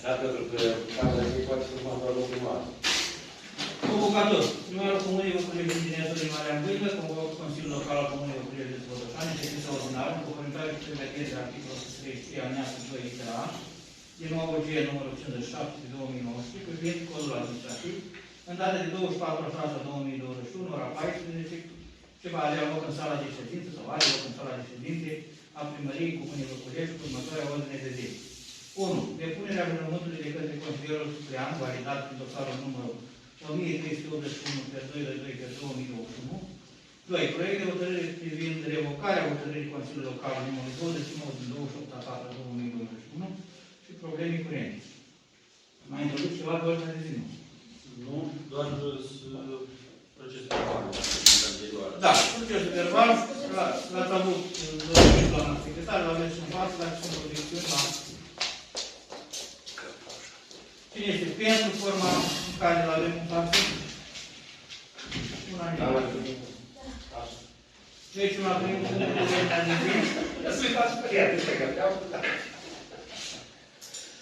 Da, pentru că Camera de poate fi doar locul mare. Convocator. Primarul Comunei Văculești din Gineazului Marea Băică, convocă Consiliul Local al Comunei Văculești de Bădășani, ședința ordinară, în conformitate cu pregătirea de articolul 133 alineatul 2 litera A, din OG numărul 57 de 2019, privind codul administrativ, în data de 24/6/2021, ora 14, ce va avea loc în sala de ședință sau are loc în sala de ședințe a Primăriei Comunei Văculești cu următoarea ordine de zi. 1. Depunerea jurământului de către Consilierul Suprean, validat prin dosarul numărul 1381/222/2021. 2. Proiect de hotărâre privind revocarea hotărârii Consiliului Local numărul 29 din 28/4/2021 și probleme curente. Mai introduc ceva pe ordinea de zi? Nu, doar procesul verbal. Da, procesul verbal, l-ați avut doamna secretar, l-aveți în față, dacă sunt obiecțiuni la... Cine este pentru forma în care îl avem în față? Unanimitate. Deci, una primul punct de ordinea de zi.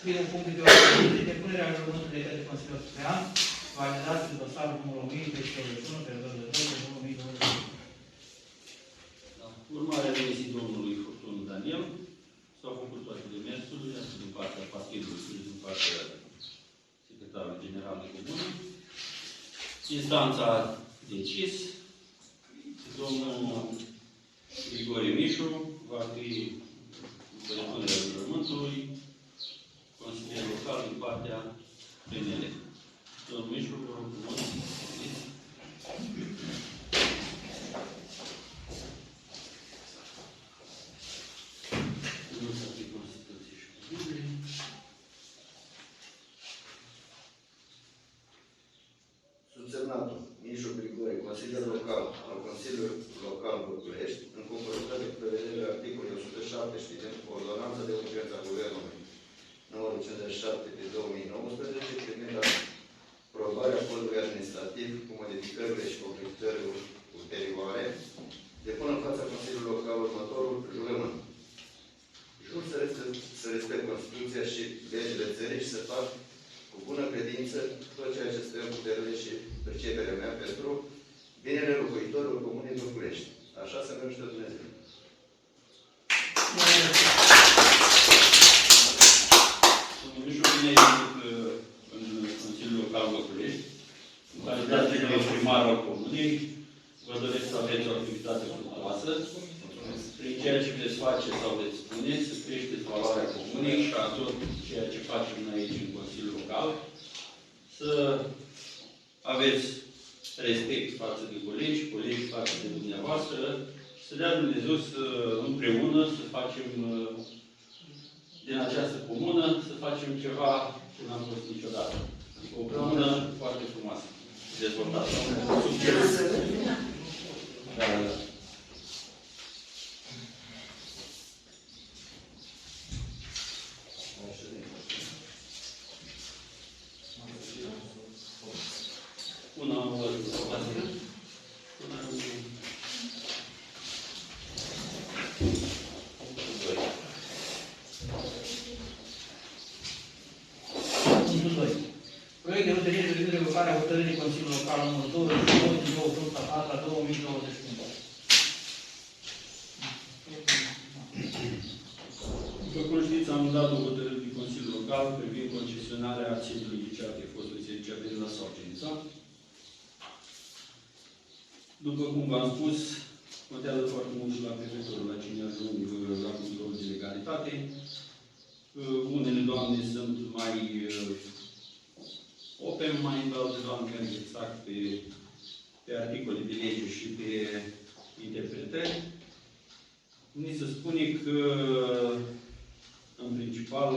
Primul punct de ordinea de zi, depunerea jurământului de către Consiliul Suprean, validat prin dosarul numărul 1381/2021. Urmarea demisiei domnului Fortun Daniel, s-au făcut toate demersurile, atât din partea partidului, cât din partea secretarului general de comună. Instanța a decis, domnul Grigore Mișu va fi după depunerea jurământului consilier local din partea PNL. Domnul Mișu, vă rog frumos. Nu s-a fi Constituție și Biblie. Subsemnatul Mișu Grigore, consilier local al Consiliului Local Văculești, în conformitate cu prevederile articolului 117 din Ordonanța de Urgență a Guvernului numărul 57 de 2019, privind aprobarea codului administrativ cu modificările și completările ulterioare, depun în fața Consiliului Local următorul jurământ. Jur să respect Constituția și legile țării și să fac cu bună credință tot ceea ce stă în puterile și perceperea mea pentru binele locuitorilor Comunei Văculești. Așa să mi ajută Dumnezeu. Domnul Mișu, bine ai venit în Consiliul Local Văculești. În calitate de primar al Comunei, vă doresc să aveți o activitate fructuoasă, prin ceea ce veți face sau veți spune, să creșteți valoarea Comunei și a tot ceea ce facem noi aici în Consiliul Local, să aveți respect față de colegi, colegi față de dumneavoastră, să dea Dumnezeu să împreună să facem din această comună, să facem ceva ce n-am fost niciodată. Adică o comună foarte frumoasă, dezvoltată. Succes! Una ori Proiect de hotărâre privind revocarea hotărârii Consiliului Local numărul 29 din 28/4/2021. După cum știți, am dat o hotărâre din Consiliul Local privind concesionarea sediului liceu fostului liceu de la Saucenița. După cum v-am spus, contează foarte mult și la prefectorul, la cine ajung la controlul de legalitate. Unele doamne sunt mai open mind, alte doamne merg exact pe articole de lege și pe interpretări. Ni se spune că, în principal,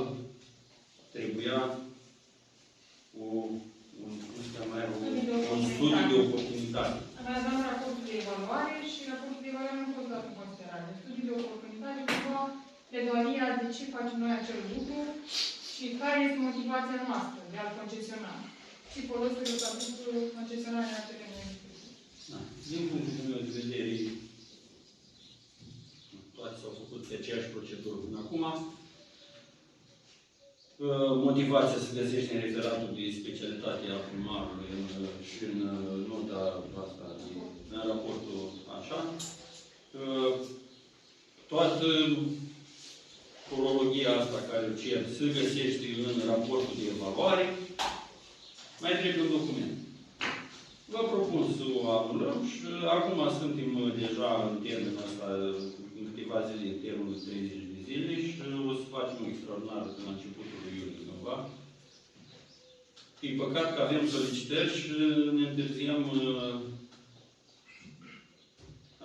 trebuia un studiu de oportunitate. Analizăm raportul de evaluare și raportul de evaluare nu a fost dat în considerare. Studiul de oportunitate cumva pledoaria de ce facem noi acel lucru și care este motivația noastră de a-l concesiona. Și folosul statutul concesionarea acelei instituții. Da. Din punctul meu de vedere, toate s-au făcut pe aceeași procedură până acum. Motivația se găsește în referatul de specialitate a primarului și în nota asta, în raportul așa. Toată cronologia asta care o cer se găsește în raportul de evaluare. Mai trebuie un document. Vă propun să o anulăm și acum suntem deja în termenul ăsta, în câteva zile, în termenul 30 de zile și o să facem o extraordinară până la începutul lui iulie, cândva. E păcat că avem solicitări și ne întârziem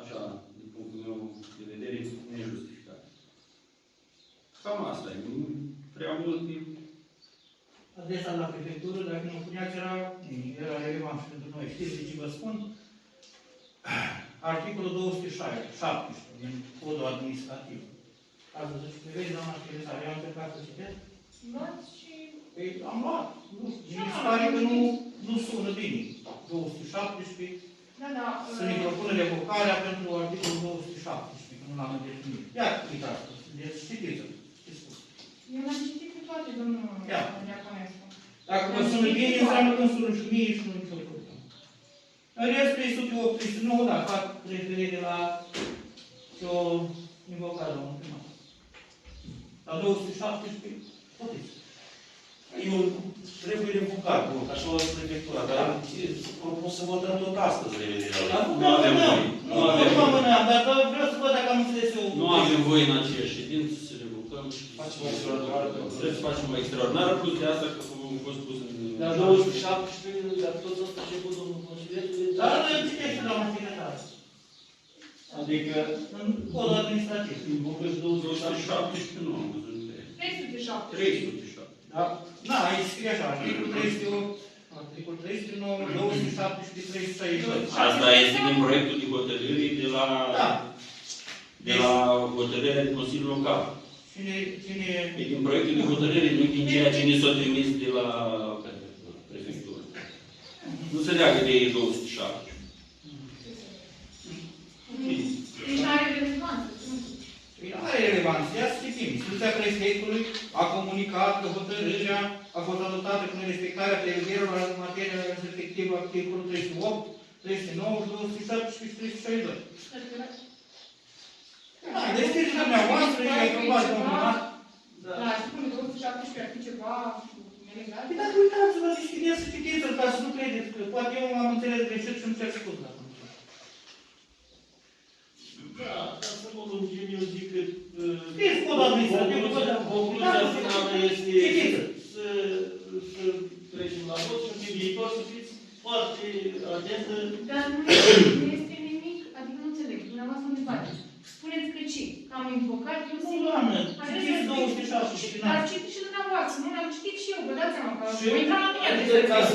așa, din punctul meu de vedere, nejustificat. Cam asta e. Nu prea mult timp. Adresa la prefectură, dacă nu puneați, era relevant și pentru noi. Știți de ce vă spun? Articolul 217 din codul administrativ. Ați văzut și vedeți, doamna secretar, eu am încercat să citesc. Luați și... Păi, am luat. Mi se pare că nu sună bine. 217. Da, da. Să ne propună revocarea pentru articolul 217, că nu l-am îndeplinit. Ia, uitați, deci știți-o. Eu l-am citit cu toate, domnul Diaconescu. Dacă vă sună bine, înseamnă că îmi sună și mie și nu nicio problemă. În rest, 308, 309, da, fac referire la o invocare la un primar. La 217, puteți. Eu trebuie revocat, nu, ca și o prefectura, dar propun să votăm tot astăzi revenirea. Nu avem voie. Nu amânăm, dar vreau să văd dacă am înțeles eu. Nu avem voie în aceeași ședință să revocăm și Facem o extraordinară. trebuie să facem o extraordinară, plus de asta că a fost pus în... Dar 217, dar tot asta ce pot domnul consilier? Dar noi citește, doamna secretară. Adică, În codul administrativ. invocăți 217 nu am văzut. 307. 307. Da? Da, aici scrie așa, articolul 308, articolul 309, 217, 362. Asta este din proiectul de hotărâre de la... Da. De la hotărârea de Consiliul Local. Cine... E din proiectul de hotărâre, nu din ceea ce ne s-a trimis de la prefectură. Nu se leagă de 207. Deci are relevanță. Nu are relevanță. Ia să citim. Instituția prefectului a comunicat că hotărârea a fost adoptată cu nerespectarea prevederilor în materia respectivă articolul 308, 309, 217 și 362. Da, deschideți dumneavoastră și ai probat domnul. Da, spune 217 ar fi ceva nelegal. Păi dacă uitați-vă, deschideți să citiți-l, ca să nu credeți că poate eu am înțeles greșit și îmi cer scuze. da, ca să mă lungim, eu zic că... Scrieți codul administrativ, Concluzia finală este să trecem la vot și în viitor să fiți foarte atentă. Dar nu este nimic, adică nu înțeleg, dumneavoastră nu faceți. Spuneți că ce? Că am invocat, eu Nu, sigur. doamnă, citiți 217. Dar citiți și dumneavoastră, nu l-am citit și eu, vă dați seama că Și voi intra la mine. adică, ca să,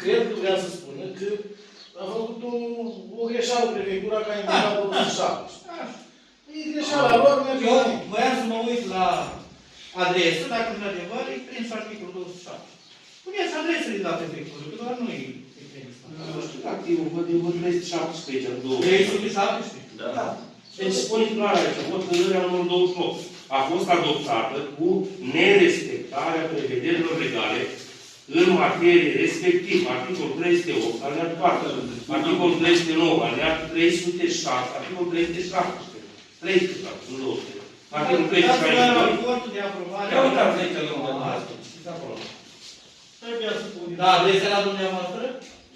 cred că vrea să spună că a făcut o greșeală prefectura ca invocat 217. E greșeala lor, merge Eu la mine. voiam să mă uit la adresă, dacă într-adevăr îi prins articolul 207. Puneți adresele de la prefectură, că doar nu e prins. Nu știu, activul, văd 317 în 2. 317? Da. Da. Deci spune clar aici, hotărârea numărul 28 a fost adoptată cu nerespectarea prevederilor legale în materie respectiv articolul 308, alineatul 4, articolul 309, alineatul 306, articolul 317, 307, nu 200, articolul 362. Raportul de aprobare. Ia uitați aici lângă asta. Știți acolo. Trebuia să pun. Da, adresa la dumneavoastră?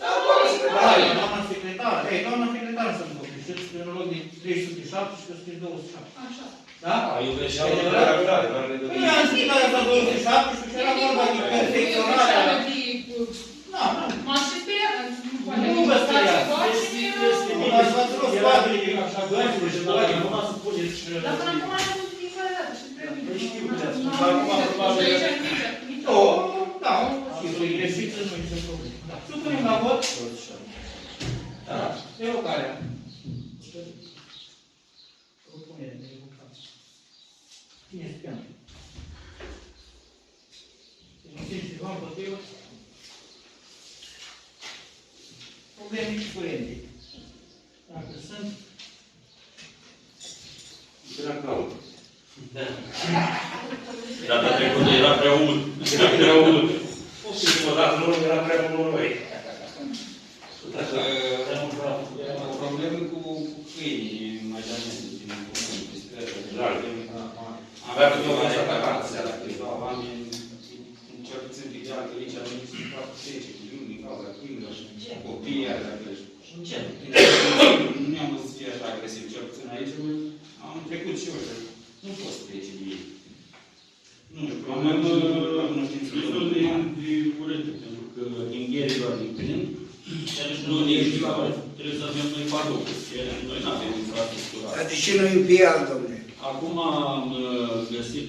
Da, doamna secretară. Da, doamna secretară. Ei, doamna secretară să-mi copii. Și în loc de 307 și 207. Așa. Da? Eu greșeală de redactare, nu are legătură. Păi am zis că asta 207 și era vorba de perfecționarea. Da, da. M-aș fi speriat, Nu vă speriați. Nu, dar v-ați luat spatele de așa, găsile și toate. Acum să puneți și... Dar până acum am văzut fiecare dată și trebuie. Păi știu că le-ați spus, dar acum probabil... Nu, da, și voi greșiți, nu e nicio problemă. Da. Supunem la vot. Da, revocarea. Propunere de revocare. Cine este pentru? Nu știți ceva împotrivă? Probleme și curente. Dacă sunt, Era calm. Data trecută era Reaud. Reaud. Și odată nu era prea mult noi. O problemă cu câinii, mai din Avea câte o Avea vacanță. câțiva oameni, cel puțin pe geam, că aici am venit foarte trece, cu luni, din cauza câinilor și copiii alea. Nu ne-am văzut să fie așa agresiv, cel puțin aici, am trecut și eu și nu pot să trece de ei. Nu știu, am destul de urât, pentru că din gherilor din plin, nu nici trebuie să avem noi parocul. Noi nu avem infrastructura. Dar de ce nu e pe alt, domnule? Acum am găsit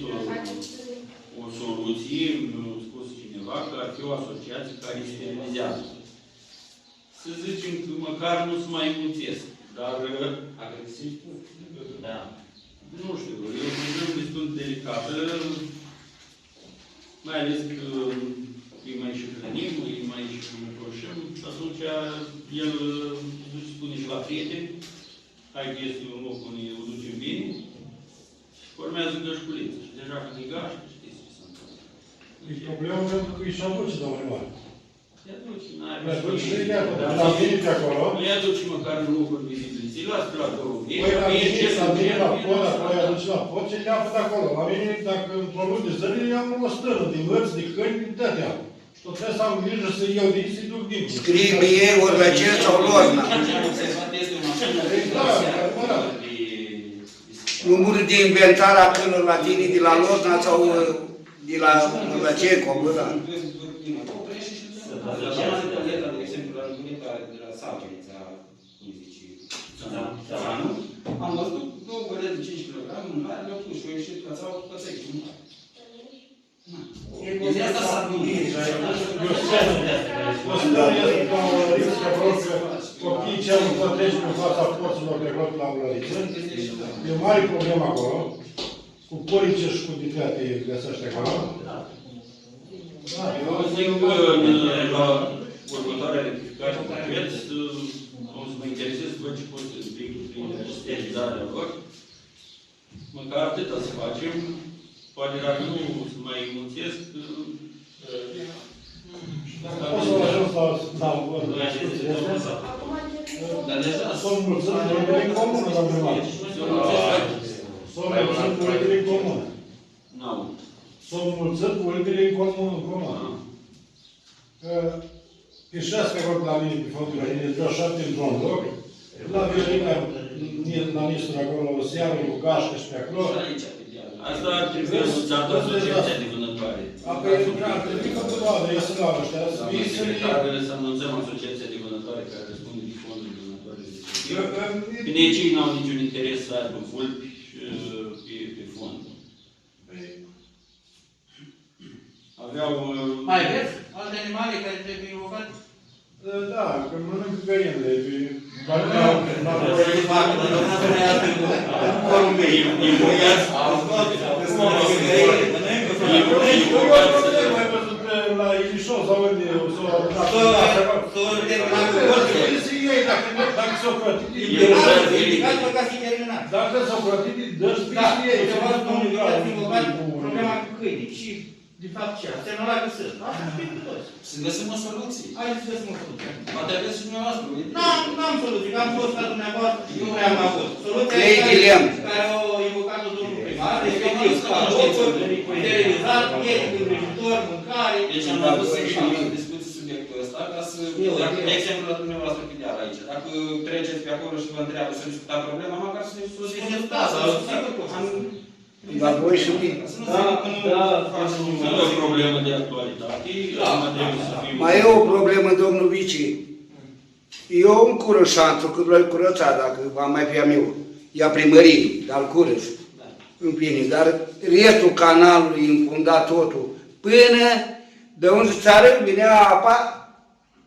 o soluție, mi-a spus cineva, că ar fi o asociație care sterilizează. Să zicem că măcar nu se mai înmulțesc, dar agresiv. da. Nu știu, e o problemă destul de delicată, mai ales că îi mai și hrănim, îi mai și încoșăm și atunci el își spune și la prieteni, hai că este un loc unde o ducem bine, și formează gășculiță. Și deja când e gașcă, știți ce se întâmplă. E problemă pentru că îi și aduce, domnule Mare. Îi aduci, n-ai Îi aduci și îi iată, dar la mine pe acolo. îi aduci măcar în locuri vizibile. Ți-i las pe la două vieți, Păi la mine, ce la mine, la pod, să apoi îi aduci la pod și îi iau de acolo. La mine, dacă într-o lună de zile, îi iau o stână, din hărți, de câini, de dădea. Și tot trebuie să am grijă să iau de ei, să-i duc din. Scrie mie, Orvăcel sau Lorna. Ce am observat este o mașină Numărul de inventar a câinilor la tine de la Lorna sau de la Orvăcel, Cobăra. Oprește și la de exemplu, la Luneca de la Savgenița, cum zice, Țăranu, am văzut două băreți de 5 kg, mâncare, le-au pus și au ieșit ca sau păței cu mâncare. De asta s-a gândit. O să dau el la Mlăriță, că vreau că copiii ce nu plătești pe fața porților de rot la Mlăriță. E o mare problemă acolo. Cu porice și cu diclate găsește acolo. Eu zic că la următoarea rectificare de preț, o să mă interesez să văd ce pot să explic prin sterilizarea lor. Măcar atâta să facem. Poate dacă nu să mai înmulțesc, O să ajung la Dar deja sunt mulțări de în comună, domnule Mare. Sunt mulțări de în comună. n-au. Sunt mulțări politice în comună. Pe 6 acolo la mine, pe fondul la mine, vreo 7 într-un loc. La Viorica, la ministrul acolo, o seară, cu gașcă și pe acolo. Asta ar trebui anunțată asociația de vânătoare. Apoi, ar trebui că dovadă, eu sunt la ăștia, să fie Trebuie să anunțăm asociația de vânătoare care răspunde de fondul de vânătoare. Pinecii n-au niciun interes să aibă vulpi pe fond. Aveau... Mai aveți alte animale care trebuie invocate? Da, că mănânc găinile. La Ilișov sau unde dacă s-o plătit, dacă s-o plătit, dă-și bine ei. Problema cu câinii și, de fapt, ce? Semnalat că sunt. Așa știm cu toți. Să găsim o soluție. Haideți să găsim o soluție. Poate aveți și dumneavoastră. N-am soluție, că am fost la dumneavoastră, nu prea am avut. Soluția Ei, Guilhem. care au invocat-o domnul primar, respectiv, locuri, sterilizat, medic, îngrijitor, mâncare. Deci am adus și am discuții subiectul ăsta, ca să, dacă, de exemplu, la dumneavoastră ideal aici, dacă treceți pe acolo și vă întreabă să discuta problema, măcar să ne soluționeți asta. La voi și mine. Să nu zic că nu facem Nu e o problemă de actualitate, trebuie să fim... Mai e o problemă, domnul Vici. Eu îmi curăț șanțul, cât l-ai curățat, dacă va mai fi a meu. Ia primărie, dar curăț. În bine, dar restul canalului înfundat totul, până de unde țară vinea apa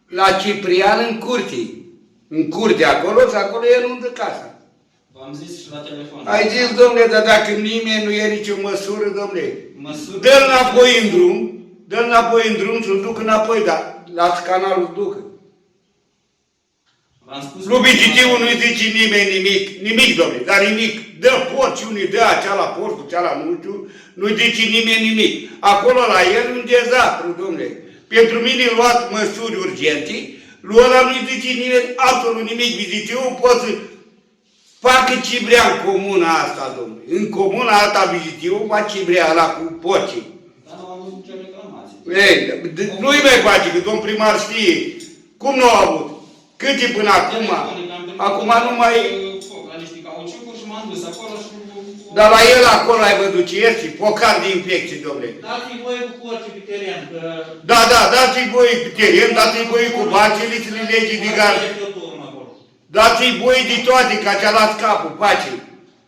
la Ciprian în curte. În curte acolo și acolo e lângă casa. V-am zis și la telefon. Ai zis, domnule, dar dacă nimeni nu e nicio măsură, domnule, Măsuri... dă-l înapoi în drum, dă-l înapoi în drum și-l duc înapoi, dar las canalul ducă. V-am spus Lui că- Bigitiu nu-i zice nimeni nimic, domnule, dar nimic. Dă porci unii, dă acela porcul, ceala nu știu, nu-i zice nimeni nimic. Acolo la el un dezastru, domnule. Pentru mine luat măsuri urgente, lui ăla nu-i zice nimeni absolut nimic. Bigitiu poate să facă ce vrea în comuna asta, domnule. În comuna asta Bigitiu face ce vrea ăla cu porcii. Dar nu am avut nicio reclamație. Ei, nu-i mai face, că domn primar știe. Cum nu au avut? Câte până acum? Acum nu mai... Foc la niște cauciucuri și m-am dus acolo și... Dar la el acolo ai văzut ce este? Focar de infecții, domnule. Dați-i voie cu porții pe teren, că... Da, dați-i voie pe teren, dați-i voie cu bacelițele legii de gard. Este o turmă acolo. Dați-i voie de toate, ca ce-a luat capul, pace.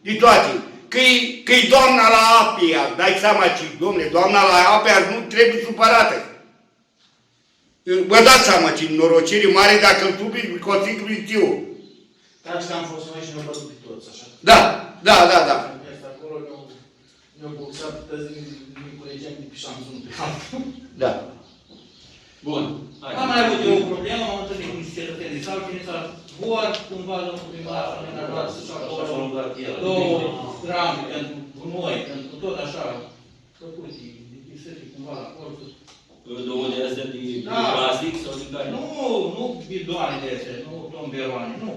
De toate. Că-i doamna la Apia, dai seama ce, domnule, doamna la Apia nu trebuie supărată. Vă dați seama ce norocire mare dacă îl tubi coțic Bigitiu. Taci că am fost noi și ne-am bătut pe toți, așa. Da. Este acolo, ne-au boxat tăzi din colegiani de pe șanțul pe Da. Bun. Hai. Am mai avut eu o problemă, am întâlnit cu niște cetățeni sau cine s-a vor cumva domnul primar, ne-a luat să-și acolo două rampe pentru noi, pentru tot așa, făcuți, de sări cumva la corpuri. Două de astea de Da. plastic sau din care? Nu bidoane de astea, nu tomberoane, nu.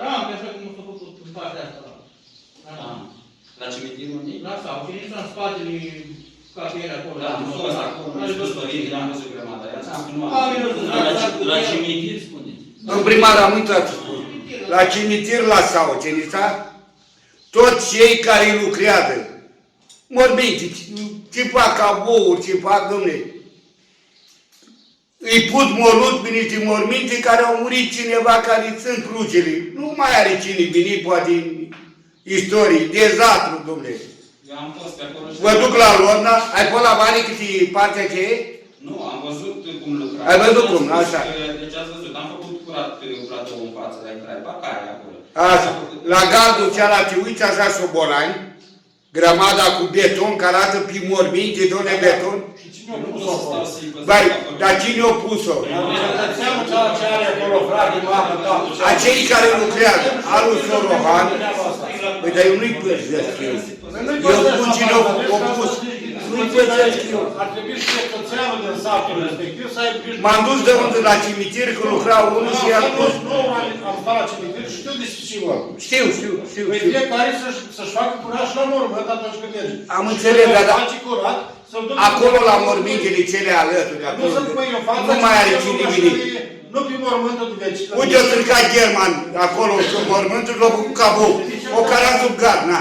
Rampe, așa cum s-a făcut în partea asta. La cimitirul unde? La sau, cine în spatele capelei acolo. Da, am fost acolo, nu știu părinte, n-am văzut grămada. I-am spus că nu am. La cimitir, spuneți. În primar am uitat să spun. La cimitir la sau, Cenița, toți cei care lucrează, morminti, ce fac cabouri, ce fac, domne, îi put morut pe niște morminte care au murit cineva care sunt crucele. Nu mai are cine veni, poate, în istorie, dezastru, domne. Eu am fost pe acolo și... Vă duc la Lorna, ai fost la banii câte partea ce e? Nu, am văzut cum lucra. Ai văzut cum, așa. Deci ați văzut, am făcut curat platou în față la intrare, parcare acolo. Așa, la gardul cealaltă, te uiți așa sobolani, grămada cu beton, care arată pe morminte, domne, beton. Și cine a Nu pus pot să acolo? stau să-i văzut Vai, acolo. dar cine a pus-o? Seamă ce are acolo, frate, mamă, tată. Acei care lucrează, Alu Sorohan, păi, dar eu nu-i păzesc eu. Eu spun cine a pus, nu-i păzesc eu. Ar trebui și cetățeanul din satul respectiv să aibă grijă. M-am dus de unde la cimitir, că lucra unul și i-am pus. Nu, am stat la cimitir și știu despre ce vorba. Știu. Păi fiecare să-și facă curat și la mormânt atunci când merge. Am înțeles, dar face curat, să-l duc acolo la mormintele cele alături, Nu acolo, să pui în față. nu mai are cine vine. Nu pe mormântul de veci. Uite, o stricat German acolo, sub mormântul, l-a făcut cabou. O carat sub gard, na.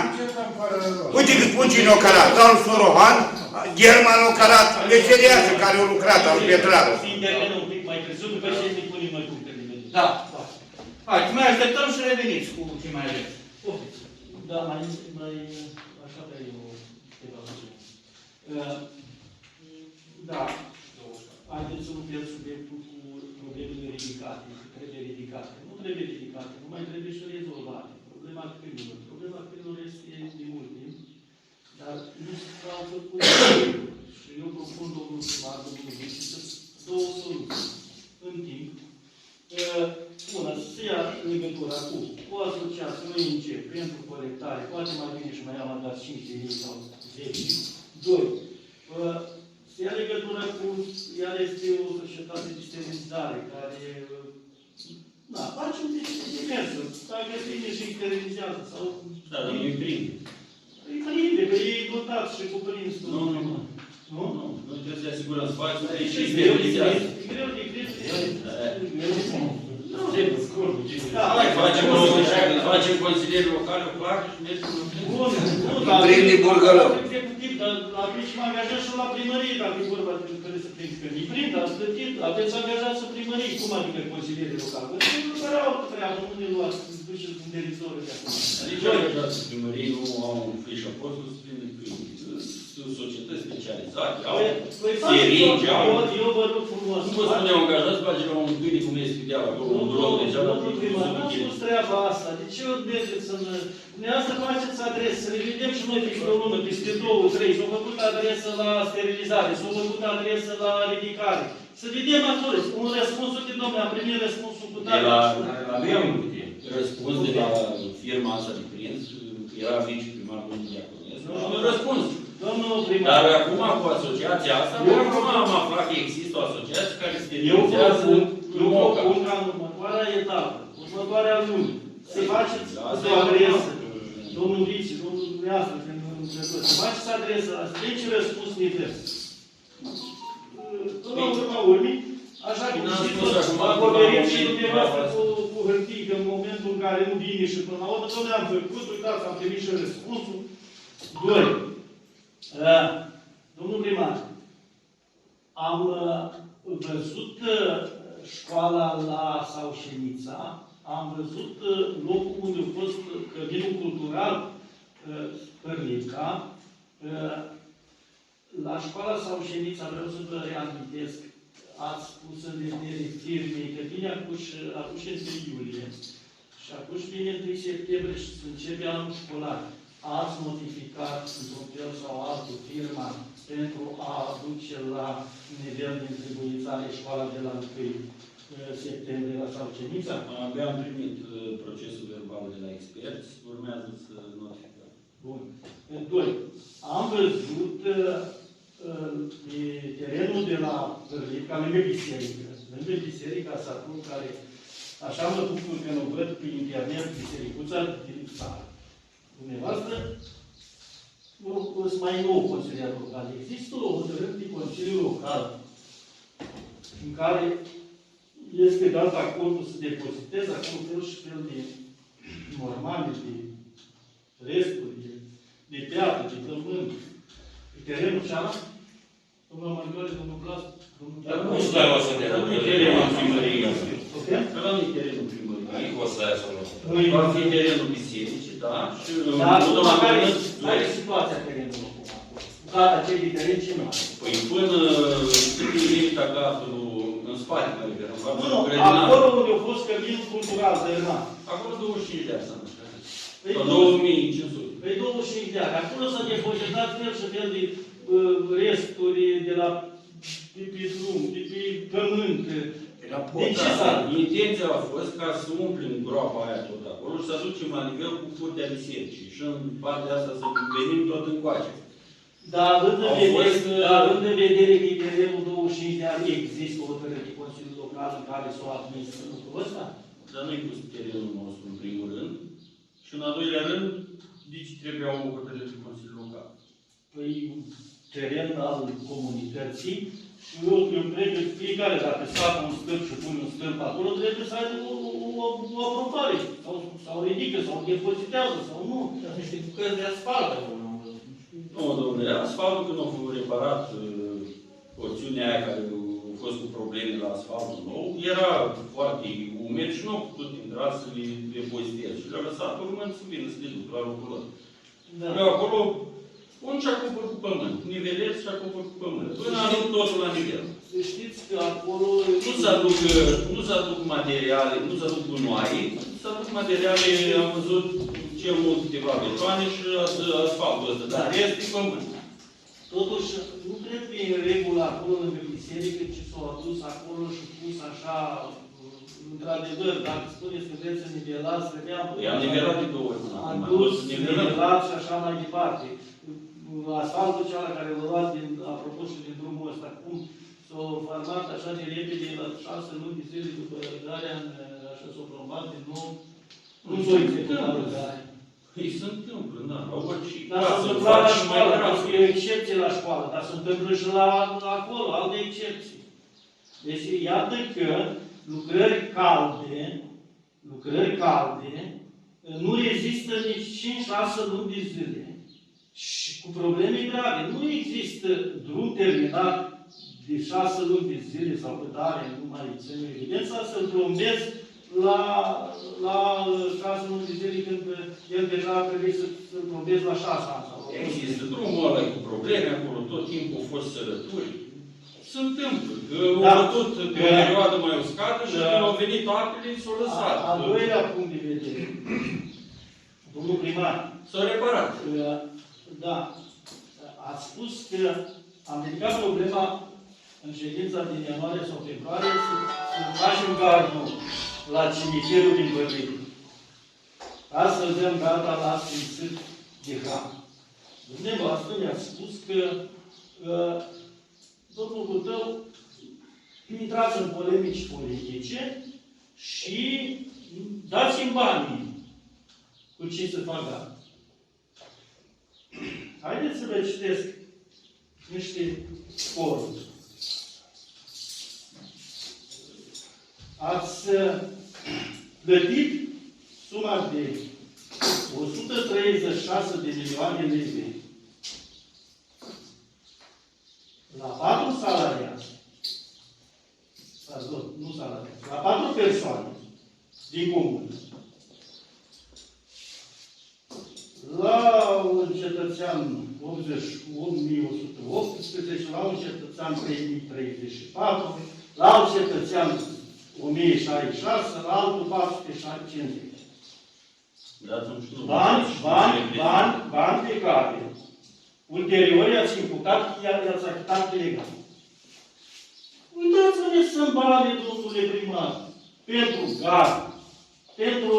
Uite că spun cine o carat, Alu Sorohan, German o carat, meseriașul care a lucrat, al Petrară. Să intervenă un pic mai târziu, după ce ne punem noi punctele de vedere. Da. Hai, mai așteptăm și reveniți cu ce mai aveți. Poftiți. Da, așa pe eu câteva lucruri. Da, haideți să nu pierd subiectul cu problemele ridicate, că trebuie ridicate. Nu trebuie ridicate, nu mai trebuie și rezolvate. Problema crimilor. Problema crimilor este de mult timp, dar nu s-au făcut și eu propun domnul primar, domnul vice, să două soluții în timp. Una, să ia legătura cu o asociație ONG pentru colectare, poate mai bine și mai am dat 5.000 sau 10. 2. Să ia legătura cu, iar este o societate de sterilizare care, da, face un demersul, dacă vine și sterilizează sau... Da, dar nu-i prinde. Îi prinde, că e dotat și cuprins. Nu. Nu? Nu trebuie să asigurăm spațiu, E și sterilizează. greu de Da, hai, facem consilieri locale, o placă și mergem în Bun, Prinde burgălău. executiv, dar atunci mă angajat și la primărie, dacă e vorba de care să pleci, că îi prind, ați plătit, aveți angajat să primărie, cum adică consilierii locali? Că nu care au altă treabă, nu ne luați, să duceți în teritoriul de acum. Adică, primării nu au un fișă postului să prinde primul. societăți specializate, au Păi seringi, au... eu vă rog frumos. Nu vă spuneau angajați, face la un câine cum este studiat acolo, un bloc deja, dar Domnul primar, n-am spus treaba asta. De ce ori mergeți să ne... Dumneavoastră faceți adresă, să le vedem și noi peste o lună, peste 2-3. S-au făcut adresă la sterilizare, s-au făcut adresă la ridicare. Să vedem acolo, un răspunsul de domnule, am primit răspunsul cu tare. Avem răspuns de la firma asta de prins, era viceprimar domnul Diaconescu, și un răspuns. Domnul primar. Dar acum cu asociația asta, acum am aflat că există o asociație care se Eu sterilizează propun ca în următoarea etapă, următoarea lună, să faceți o adresă, domnul Vici, domnul dumneavoastră, să faceți adresă, să ce răspuns ne dă. Până la urma urmii, așa cum știți, acoperim și dumneavoastră cu hârtii, că în momentul în care nu vine și până la urmă, domnule, am făcut, uitați, am primit și răspunsul. 2. Domnul primar, am văzut școala la Saușenița, am văzut locul unde a fost căminul cultural Părlica. La școala Saușenița, vreau să vă reamintesc, ați pus în vedere firmei că vine acuși 1 iulie și acuși vine 1 septembrie și se începe anul școlar. Ați notificat într-un fel sau altul firma pentru a aduce la nivel de întrebuințare școala de la 1 septembrie la Saucenița? Abia am primit procesul verbal de la experți, urmează să notificăm. Bun. 2. Am văzut pe terenul de la Părlica, lângă biserică, biserica satul care, așa mă bucur că nu văd pe internet bisericuța din țară. Dumneavoastră, sunt mai nou consilier local. Există o hotărâre de Consiliu Local în care este dat acordul să depoziteze acolo fel și fel de normale, de resturi, de piatră, de pământ, pe terenul cealaltă. Domnul Margare, domnul Blas, domnul... Dar nu stai o să ne Dar nu e terenul primăriei. Că la nu e terenul primăriei. O să ai să nu. Va fi terenul bisericii, da? Și care e situația terenului acum? Gata, cei de teren ce nu are? Păi până limita gardului în spate, mai bine, în față. Nu, acolo unde a fost căminul cultural, Zărman. Acolo 25 de ani s-a născut. Sau 2500. Păi 25 de ani. Acolo s-a depozitat fel și fel de resturi de la de pe drum, de pe pământ. Intenția a fost ca să umplem groapa aia tot acolo și să aducem la nivel cu curtea bisericii. Și în partea asta să venim tot încoace. Dar având în vedere că terenul 25 de ani există o hotărâre de Consiliul Local în care s-o admis lucrul ăsta? Dar nu-i pus terenul nostru în primul rând. Și în al doilea rând, de ce trebuia o hotărâre de Consiliul Local? Păi, teren al comunității și eu cred că fiecare, dacă sată un stâlp și pune un stâlp acolo, trebuie să aibă o aprobare. Sau ridică, sau depozitează, sau nu. Dar niște bucăți de asfalt acolo. Nu, domnule, asfaltul când a fost reparat porțiunea aia care a fost cu probleme la asfaltul nou, era foarte umed și nu au putut intra să le depoziteze. Și le-au lăsat urmând să vină să le duc la locul ăla. Da. Acolo, un și acopăr cu pământ. Nivelez și acopăr cu pământ. Până aduc totul la nivel. Să știți că acolo... Nu se aduc materiale, nu se aduc gunoaie, se aduc materiale, am văzut cel mult câteva betoane și asfaltul ăsta, dar este pământ. Totuși, nu cred că e în regulă acolo lângă biserică ce s-au adus acolo și pus așa, într-adevăr, dacă spuneți că vreți să nivelați, trebuia... I-am nivelat de 2 ori. Adus, nivelat și așa mai departe. Asfaltul cealaltă care l-a luat apropo și din drumul ăsta, cum s-a format așa de repede la 6 luni de zile după răbdarea, așa s-a plombat din nou, nu s-a executat răbdarea. Îi se întâmplă, da, au orice. Dar s-a întâmplat la școală, pentru că e o excepție la școală, dar se întâmplă și la acolo, alte excepții. Deci, iată că lucrări calde, nu rezistă nici 5-6 luni de zile. Și cu probleme grave. Nu există drum terminat de 6 luni de zile sau cât are, nu mai țin evidența, să-l plombezi la cazul unui zilei când el deja trebuie să probeze la 6 ani. Există drumul ăla cu probleme acolo, tot timpul au fost sărături. Se întâmplă, că au bătut pe o perioadă mai uscată și când au venit apele, s-au lăsat. Al doilea punct de vedere. Domnul primar. S-au reparat. Da. Ați spus că am ridicat problema în ședința din ianuarie sau februarie să facem gardul la cimitirul din Bărbit. Ca să dăm garda la Sfințit de Hram. Dumneavoastră mi-ați spus că domnul Gutău intrați în polemici politice și dați-mi banii cu ce să fac garda. Haideți să vă citesc niște sporuri. Ați plătit suma de 136 de milioane de lei la 4 salariați, nu salariați, la 4 persoane din comună. La un cetățean 8118, la un cetățean 3034, la alt cetățean 1066, la altul 450. Bani pe care ulterior i-ați imputat, i-ați achitat legal. Uitați-vă să-mi bani, domnule primar, pentru gard, pentru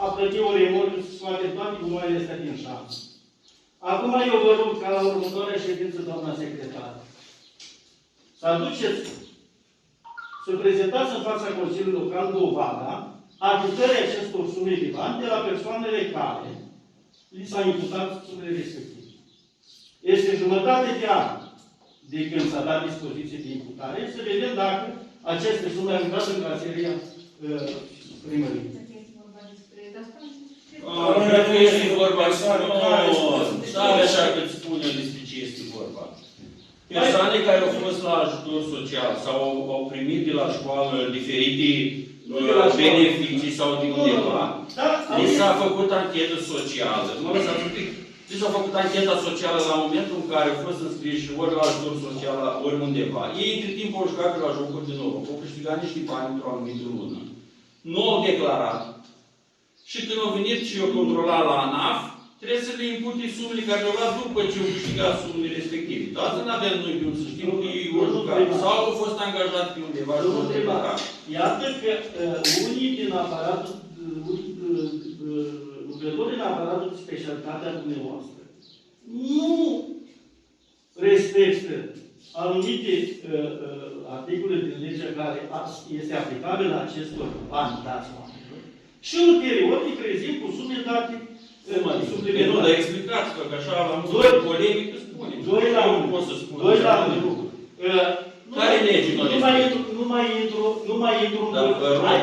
a plăti o remorcă să scoate toate gunoaiele astea din șanț. Acum eu vă rog ca la următoarea ședință, doamna secretară, să aduceți, să prezentați în fața Consiliului Local dovada achitării acestor sume de bani de la persoanele care li s-a imputat sumele respective. Este jumătate de an de când s-a dat dispoziție de imputare, să vedem dacă aceste sume au intrat în caseria primăriei. Dacă este vorba, stai așa că îți spune despre ce este vorba. Persoane care au fost la ajutor social sau au primit de la școală diferite beneficii sau din undeva, li s-a făcut anchetă socială. Mă lăsați un pic. Li s-a făcut ancheta socială la momentul în care au fost înscriși ori la ajutor social, ori undeva. Ei, între timp, au jucat pe la jocuri de nou. Au câștigat niște bani într-o anumită lună. Nu au declarat. Și când au venit și au controlat la ANAF, trebuie să le impute sumele care le-au luat după ce au câștigat sumele respective. Dar să nu avem noi de un să știm că ei au jucat. Sau au fost angajați pe undeva și au declarat. Iată că unii din aparatul, lucrătorii din aparatul de specialitate a dumneavoastră nu respectă anumite articole din legea care este aplicabilă acestor bani dați oamenilor și ulterior îi trezim cu sume date suplimentare. Nu, dar explicați că așa la multă polemică spune. 2 la 1. Pot să spun. 2 la 1. Care legi nu Nu mai intru în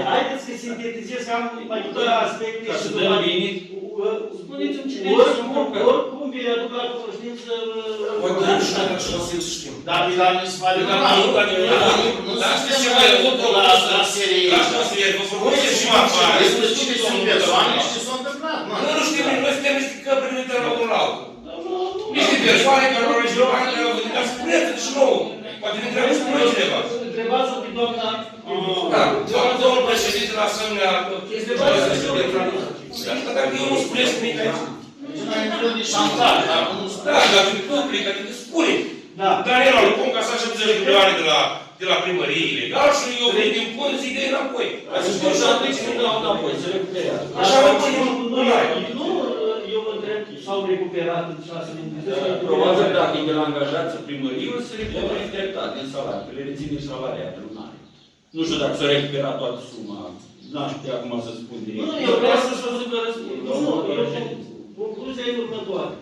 haideți să sintetizez că am mai multe aspecte ca și să dăm bine. Spuneți-mi cine este. Oricum vi le aduc la cunoștință. Dar vi l-am ispat de la dar știți ce mai e mult la serie? Vă propuneți și mă afară. Cine sunt persoane și ce s-a întâmplat? Nu știm, noi suntem niște căpri de la unul la altul. Niște persoane care au reșit bani, care au venit, dar spuneți-și nouă. Poate ne trebuie să spună cineva. Întrebați-o pe doamna... Da, domnul președinte, la asemenea chestii, dar eu nu spuneți nimic aici. Nu mai intră de șantaj, dar nu spune. Da, dar din public, adică spune. Dar el a lucrat ca să așa 50 de milioane de la primărie ilegal și eu vin din pun, zic de înapoi. Să spun și atunci nu dau înapoi, se recuperează. Așa mă pun nu, eu vă întreb, s-au recuperat în 6 luni. Probabil dacă e de la angajață primărie, o să recupereze dreptate în salariu, că le reține salariate lunare. Nu știu dacă s-a recuperat toată suma. N-aș putea acum să spun direct. Nu, eu vreau să spun că răspund. Concluzia e următoare.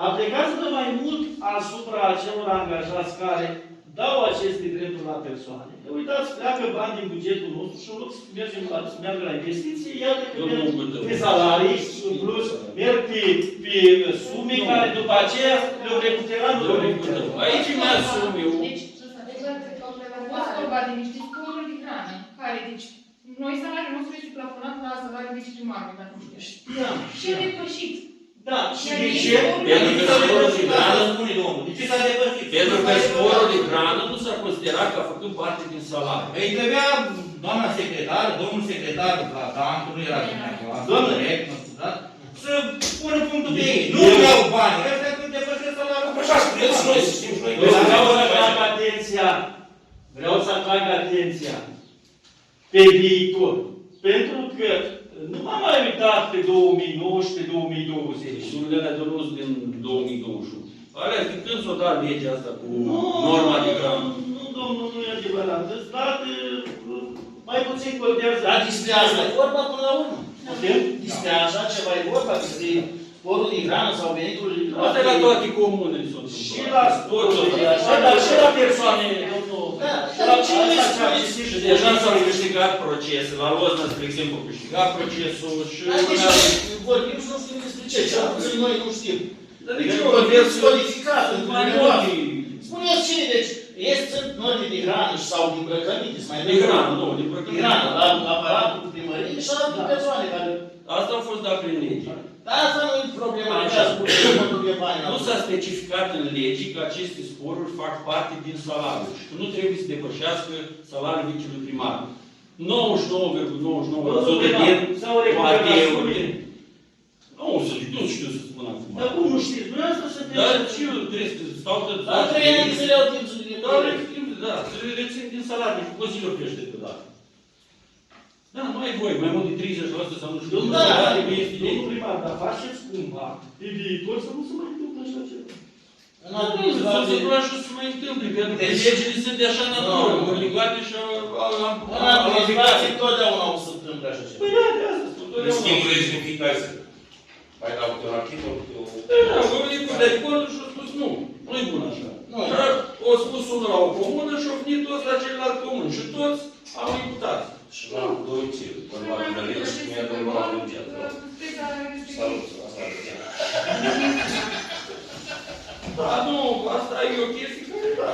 Aplicați-vă mai mult asupra acelor angajați care dau aceste drepturi la persoane. Uitați, pleacă bani din bugetul nostru și în loc să meargă la investiții, iată că merg pe salarii, plus merg pe sume care după aceea le-au recuperat. Aici mi-a sume. Deci, a fost vorba de niște scoruri de hrană, care, deci, noi salariul nostru este viceprimarului, dacă nu știți. Da. Și depășit. Da, și Iar de ei ce? sporul Pentru că de- sporul de grană, spune domnul, de ce s-a depărțit? pentru că sporul de grană nu s-a considerat ca făcând parte din salariu. Îi trebuia doamna secretară, domnul secretar la Dan, că nu era dumneavoastră, Domnule. corect, mă scuzați, să pună punctul pe ei. Nu vreau bani, ăștia când depășesc salariul. Așa spuneți noi, să știm și noi. Vreau să atrag atenția, pe viitor. Pentru că nu m-am mai uitat pe 2019-2020. Surile alea de rost din 2021. Alea, de când s-o dat legea asta cu norma de grană? Nu, domnul, nu e adevărat. Dar mai puțin contează. Dar despre asta e vorba până la urmă. Despre așa ceva e vorba, despre sporul din grană sau venitul. Asta e la toate comunele s-o Și la sportul de așa, dar și la persoane, domnul. Da, Și la cine asta ce am spune? citit Și deja s-au câștigat procese. La Lozna, spre exemplu, câștigat procesul și... Dar deci vorbim și nu știm despre ce. Cel puțin noi nu știm. Dar de Deci ce vorbim vorbim codificat în mai dumneavoastră. mult? Spuneți cine, deci, sunt norme de hrană sau din îmbrăcăminte, mai De grană, nu, de de hrană, la aparatul primăriei și la persoane care... Asta a fost dat prin lege. Dar asta nu e problema, așa spune, nu de bani. Nu s-a specificat în lege că aceste sporuri fac parte din salariu și că nu trebuie să depășească salariul vicelui primar. 99,99% din AD-urile. Nu știu să spun acum. Dar cum nu știți? Dumneavoastră să te... Dar și eu trebuie să stau că... Dar 3 ani să le iau timp să le Da, să le rețin din salariu și Consiliul crește pe dată. Da, nu ai voie, mai mult de 30% sau nu știu. Domnul Da, primar, dar faceți cumva pe viitor să nu se mai întâmple așa ceva. În Să administrație, nu așa să mai întâmple, pentru că legile sunt de așa natură, obligate și în administrație totdeauna o să întâmple așa ceva. Păi da, de asta spun. În schimb, legea în fiecare zi. Mai dau câte un articol, câte o... Da, oamenii cu de acord și au spus nu, nu-i bun așa. Nu. Dar au spus unul la o comună și au venit toți la celălalt comun și toți au imputat. Și l-am domicil, vorba de Mălin și mi-a domnul la domicil. Salut, asta e. Da, nu, asta e o chestie care da.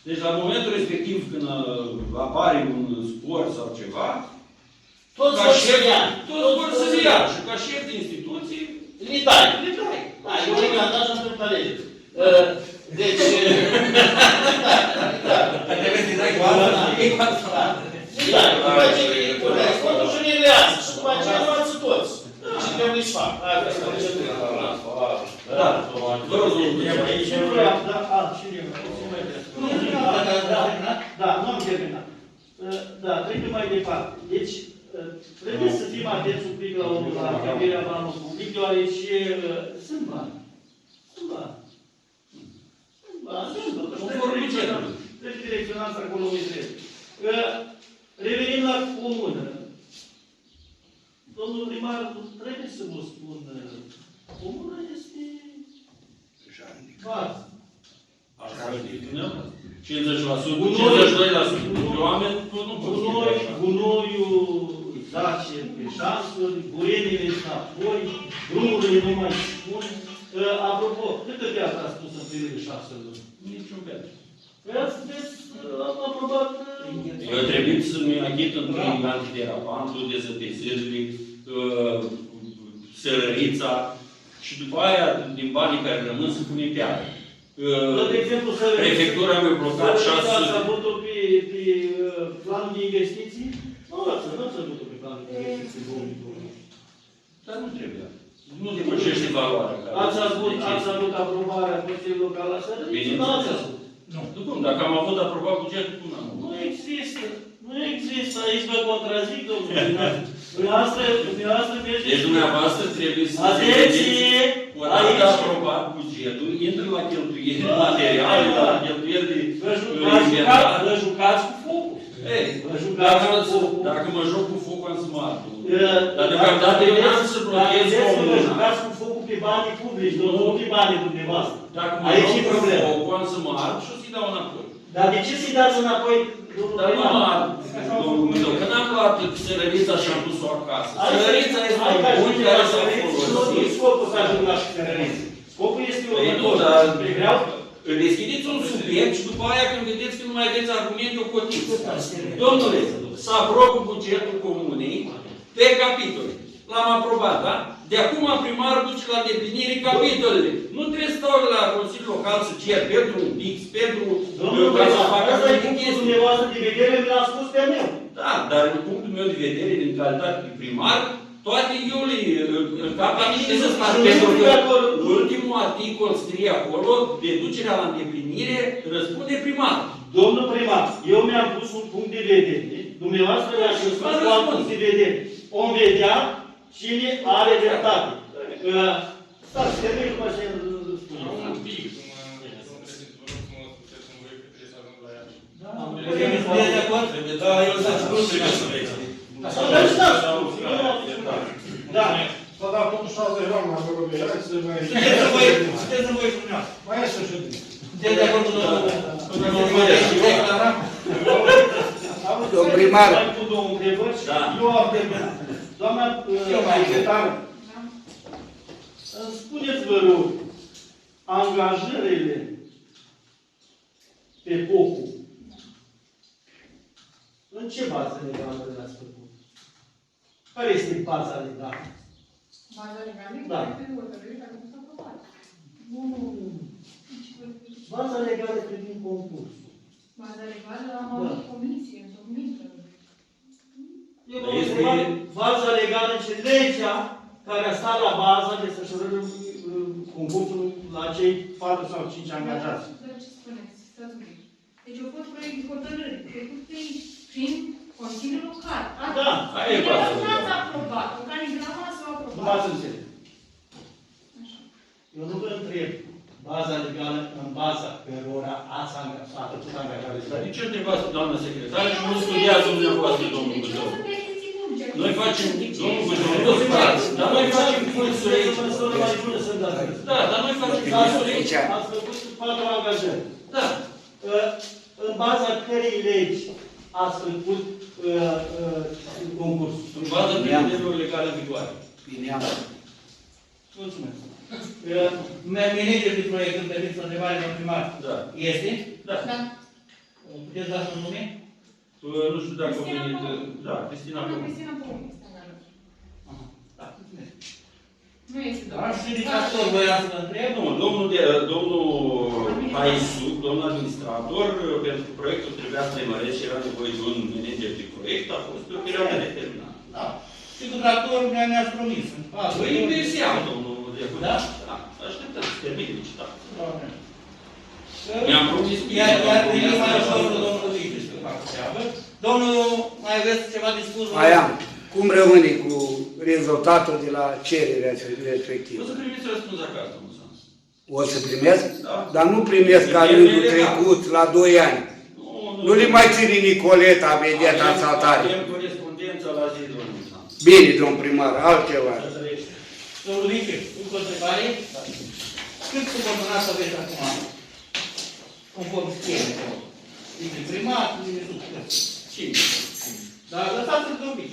Deci la momentul respectiv când apare un spor sau ceva, Toți ca vor să șef, ia. toți vor să ia și ca șef de instituții, Li dai. le dai. Da, eu le cantaj în cât lege. Deci... Trebuie să-i dai cu asta, e cu asta. Da, după ce responsul și le lează și după aceea față toți. Și trebuie să fac. Asta este procedura. Da, vă rog, domnul. Și nu vreau, da, și eu. Da, nu am terminat. Da, trebuie mai departe. Deci, trebuie să fim atenți un pic la cheltuirea banului public, deoarece sunt bani. Sunt bani. Sunt bani. Trebuie direcționați acolo unde trebuie. Revenim la comună. Domnul primar, trebuie să vă spun, comuna este bază. Așa știți, 50%, 52% oameni, nu pot fi așa. Gunoiul zace pe șansuri, burenile înapoi, drumurile nu mai spun. Apropo, câtă piață a spus în primele 6 luni? Niciun fel. Păi sunteți, am aprobat... Eu trebuie să-mi achit într-un antiderapantul, dezăpezările, sărărița și după aia, din banii care rămân, să pune piatră. De exemplu, Prefectura mi-a blocat 600. Ați avut-o pe planul de investiții? Nu ați avut-o pe planul de investiții 2020. Dar nu trebuie. Nu depășește valoarea. Ați avut aprobarea Consiliului Local la Sărăriță? Bine, Nu ați avut. Nu. Cum? Dacă am avut aprobat bugetul, cum am avut? Nu există. Nu există. Aici vă contrazic, domnule. Dumneavoastră mergeți... Deci dumneavoastră trebuie să atenție! odată aprobat bugetul, intră la cheltuieli materiale, la cheltuieli de Vă jucați cu focul. Ei, Vă jucați cu focul. dacă mă joc cu focul, am să mă ardu. Dar deocamdată eu n-am să blochez Vă comuna. jucați cu focul pe banii publici, nu pe banii dumneavoastră. Dacă mă Aici joc e cu problema. focul, am să mă ard și o să-i dau înapoi. Dar de ce să-i dați înapoi, domnul Dar nu mă primar? ard, domnul Dumnezeu, că n-am luat sărărița și am dus-o acasă. Hai Sărărița este un bun care s-a Nu e folosit. scopul să ajung la sărăriță. Scopul este Păi nu, următor. dar Vreau deschideți un subiect și după aia când vedeți că nu mai aveți argumente, o cotiți. Domnule, să aprobă bugetul comunei pe capitole. L-am aprobat, da? De acum primarul duce la îndeplinire capitolele. Nu trebuie să stau la Consiliul Local să cer pentru un pix, pentru... Domnul Primar, asta e punctul dumneavoastră de vedere, mi l-a spus pe meu. Da, dar din punctul meu de vedere, din calitate de primar, toate eu în cap la mine să stau, pentru că ultimul articol scrie acolo, deducerea la îndeplinire răspunde primar. Domnul primar, eu mi-am pus un punct de vedere, dumneavoastră mi-a spus cu alt punct de vedere. Om vedea cine are dreptate. Stați, termin după ce spune. Un pic, domnul președinte, vă rog frumos, puteți să-mi voi că trebuie să ajung la ea. Sunteți de acord? Da, eu nu trebuie să vezi. Da. S-a dat totuși 60 ani la vorbă, hai să mai... Sunteți în voi frumos. Mai este ședință. Sunteți de acord cu domnul declarat? Domnul primar. Mai cu două întrebări și eu am terminat. Doamna secretară, spuneți, vă rog, angajările pe POCU, în ce bază legală le-ați făcut? Care este baza legală? Baza legală? Da. Este hotărâre care nu s-a aprobat. Nu. Baza legală privind concursul. Baza legală am avut comisie, întocmită. Eu vă întreb, baza legală ce legea care a stat la baza desfășurării concursului la cei 4 sau 5 angajați. Dar ce spuneți? Stați un pic. Deci au fost proiect de hotărâri, făcute prin Consiliul Local. Da, aia e baza Nu legală. ați aprobat, organigrama s-a aprobat. Nu m-ați înțeles. Așa. Eu nu vă întreb baza legală în baza cărora ați făcut angajare. De ce întrebați, doamnă secretară, și nu studiați dumneavoastră, domnul Deci nu Buzău? sunt petiții publice. Noi facem, domnul Buzău, nu supărați, dar noi facem cursuri aici. Da, dar noi facem cursuri aici. Ați făcut 4 angajări. Da. În baza cărei legi ați făcut concursul? În baza prevederilor legale în vigoare. Mulțumesc. Manager de proiect, îmi permiteți o întrebare, domnul primar. Da. Este? Da. Da. Puteți da un nume? Nu știu dacă a Cristina venit... Popa. Da, Cristina Doamna Popa. Cristina Popa este angajată. Da, mulțumesc. Nu este Da, și dictator voiam să vă întreb. Nu, domnul Paisu, domnul administrator, pentru proiectul trebuia să demareze și era nevoie de un manager de proiect, a fost pe o perioadă determinată. Da. Și dictator ne-ați promis. Păi investiam, domnul Decu. Da? Da, așteptăm să termine licitația. Doamne. Mi-am promis cu Iar primim mai ușor cu domnul Vici să facă treabă. Domnul, mai aveți ceva de spus? Mai am. Cum rămâne cu rezultatul de la cererea respectivă? O să primiți răspuns acasă, domnul Sans. O să primesc? Da. Dar nu primesc ca rândul trecut la 2 ani. Nu le mai ține Nicoleta, vedeta sau tare. Avem corespondența la zi, domnul Sans. Bine, domn primar, altceva. Domnul Vici, încă o întrebare? Cât subordonați să aveți acum? Conform schemei. Dintre primar, dintre subscripție. 5. Dar lăsați-l de un pic.